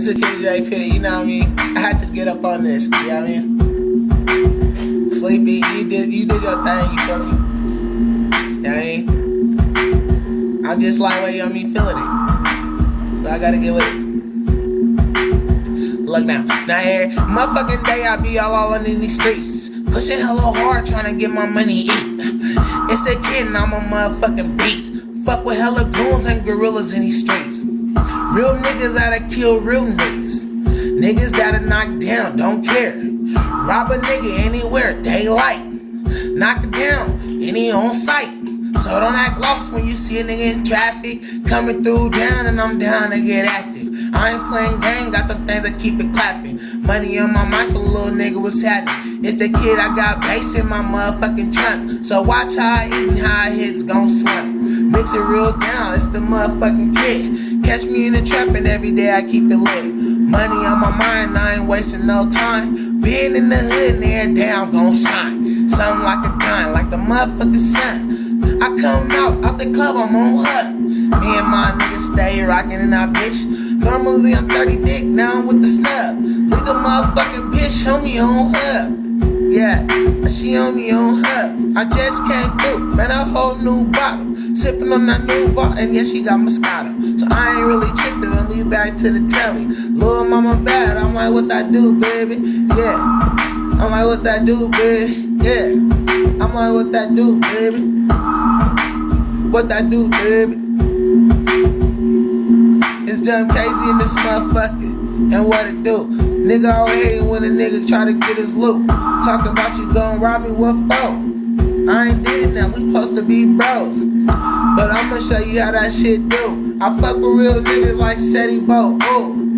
It's a KJP, you know what I mean? I had to get up on this, you know what I mean? Sleepy, you did your thing, you feel me? You know what I mean? I'm just like, you know what I mean, feeling it. So I gotta get with it. Look now every motherfucking day I be all in these streets, pushing hella hard trying to get my money to eat. It's the kid and I'm a motherfucking beast. Fuck with hella goons and gorillas in these streets. Real niggas gotta kill real niggas. Niggas gotta knock down, don't care. Rob a nigga anywhere, daylight. Knock it down, any on sight. So don't act lost when you see a nigga in traffic coming through down and I'm down to get active. I ain't playing game, got them things that keep it clapping. Money on my mind, so little nigga, what's happening? It's the kid, I got bass in my motherfucking trunk. So watch how I eat and how I hits gon' swim. Mix it real down, it's the motherfucking kid. Catch me in the trap and every day I keep it lit. Money on my mind, I ain't wasting no time. Being in the hood and every day I'm gon' shine. Something like a dime, like the motherfucking sun. I come out the club, I'm on her. Me and my niggas stay rockin' in our bitch. Normally I'm 30 dick, now I'm with the snub. Leave the motherfucking bitch on me on her. Yeah, she on me on her. I just came through, man, a whole new bottle. Sippin' on that new vault, and yeah, she got Moscato. So I ain't really trippin', I'll leave back to the telly. Lil' mama bad, I'm like, what that do, baby? Yeah, I'm like, what that do, baby? Yeah, I'm like, what that do, baby? What that do, baby? It's done crazy in this motherfucker, and what it do? Nigga always hating when a nigga try to get his loot. Talking about you gon' rob me, what for? I ain't did that, we supposed to be bros. But I'ma show you how that shit do. I fuck with real niggas like Seti Bo, ooh.